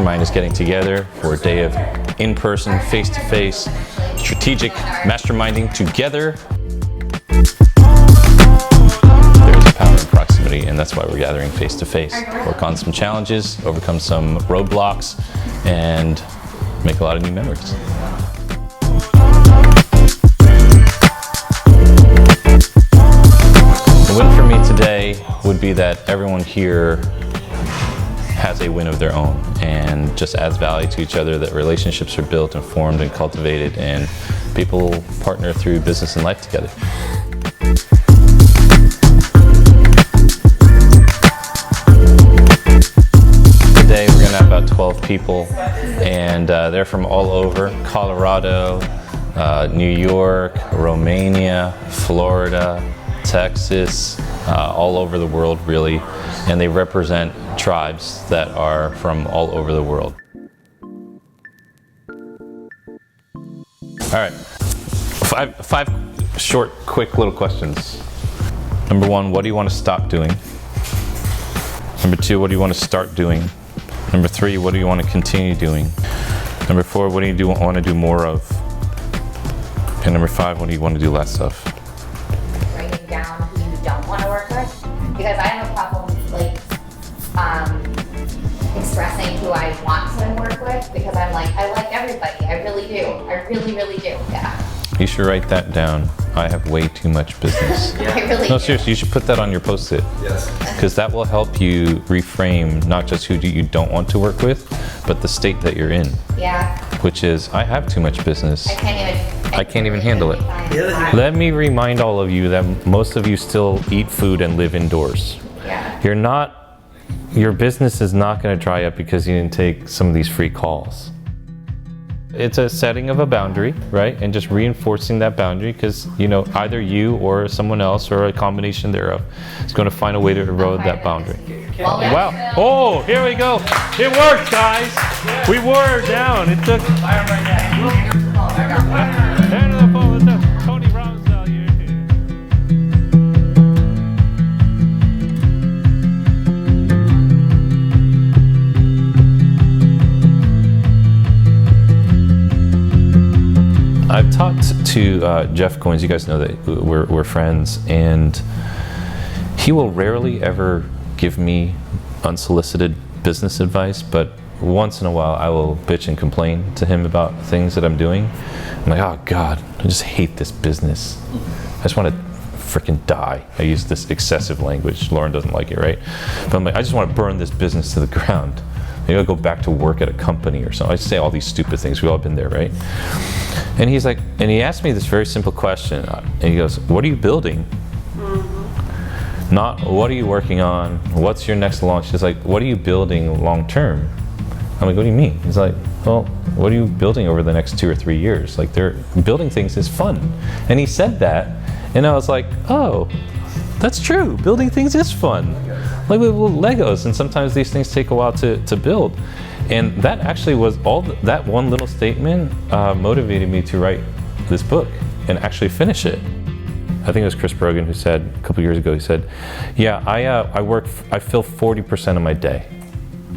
Mastermind is getting together for a day of in-person, face-to-face, strategic masterminding together. There's a power in proximity, and that's why we're gathering face-to-face. Work on some challenges, overcome some roadblocks, and make a lot of new memories. The win for me today would be that everyone here has a win of their own and just adds value to each other, that relationships are built and formed and cultivated, and people partner through business and life together. Today we're going to have about 12 people, and they're from all over: Colorado, New York, Romania, Florida, Texas, all over the world really, and they represent tribes that are from all over the world. All right, five short, quick little questions. Number one, what do you want to stop doing? Number two, what do you want to start doing? Number three, what do you want to continue doing? Number four, what do you want to do more of? And number five, what do you want to do less of? Writing down who you don't want to work with, because I have a problem like expressing who I want to work with, because I'm like, I like everybody. I really do. I really, really do. Yeah. You should write that down. I have way too much business. I really No, do. seriously, you should put that on your Post-it. Yes. Because that will help you reframe not just who you don't want to work with, but the state that you're in, Yeah. which is, I have too much business. I can't even handle it. Yeah. Let me remind all of you that most of you still eat food and live indoors. Yeah. Your business is not going to dry up because you didn't take some of these free calls. It's a setting of a boundary, right? And just reinforcing that boundary, because either you or someone else or a combination thereof is going to find a way to erode that boundary. Wow. Oh, here we go. It worked, guys. We wore her down. It took... Tony Ramsdale, you're here. I've talked to Jeff Coins. You guys know that we're friends, and he will rarely ever give me unsolicited business advice, but once in a while I will bitch and complain to him about things that I'm doing. I'm like, oh God, I just hate this business. I just want to freaking die. I use this excessive language. Lauren doesn't like it, right? But I'm like, I just want to burn this business to the ground. Maybe I'll go back to work at a company or something. I say all these stupid things. We've all been there, right? And he's like, and he asked me this very simple question, and he goes, what are you building? Not what are you working on? What's your next launch? He's like, what are you building long term? I'm like, what do you mean? He's like, well, what are you building over the next 2 or 3 years? Like, building things is fun. And he said that, and I was like, oh, that's true. Building things is fun. Like with Legos, and sometimes these things take a while to build. And that actually was that one little statement motivated me to write this book and actually finish it. I think it was Chris Brogan who said a couple years ago, he said, yeah, I fill 40% of my day.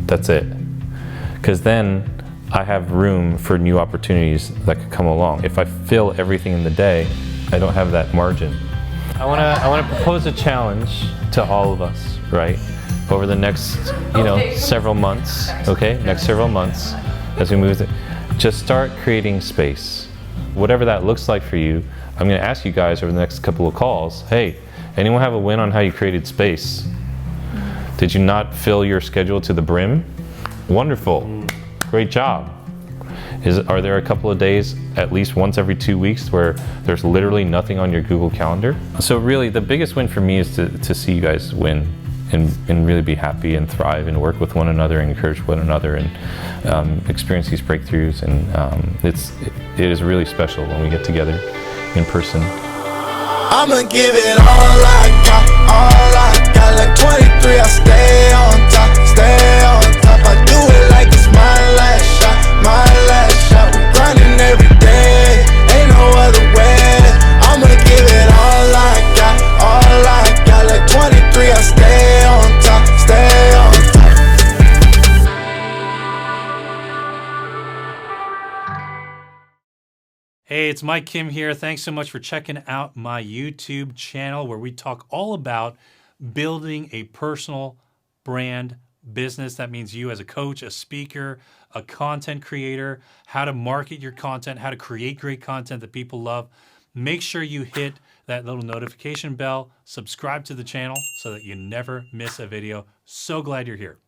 That's it. Because then I have room for new opportunities that could come along. If I fill everything in the day, I don't have that margin. I want to propose a challenge to all of us, right? Over the next, several months, okay? Next several months, as we move, just start creating space. Whatever that looks like for you, I'm going to ask you guys over the next couple of calls, hey, anyone have a win on how you created space? Did you not fill your schedule to the brim? Wonderful. Great job. Are there a couple of days, at least once every 2 weeks, where there's literally nothing on your Google Calendar? So really, the biggest win for me is to see you guys win and really be happy and thrive and work with one another and encourage one another and experience these breakthroughs. And it is really special when we get together in person. I'ma give it all I got, like 23, I stay on top, I do it like it's my last shot, we grinding every day, ain't no other way, I'ma give it all I got, like 23, I stay on top, Hey, it's Mike Kim here. Thanks so much for checking out my YouTube channel where we talk all about building a personal brand business. That means you as a coach, a speaker, a content creator, how to market your content, how to create great content that people love. Make sure you hit that little notification bell, subscribe to the channel so that you never miss a video. So glad you're here.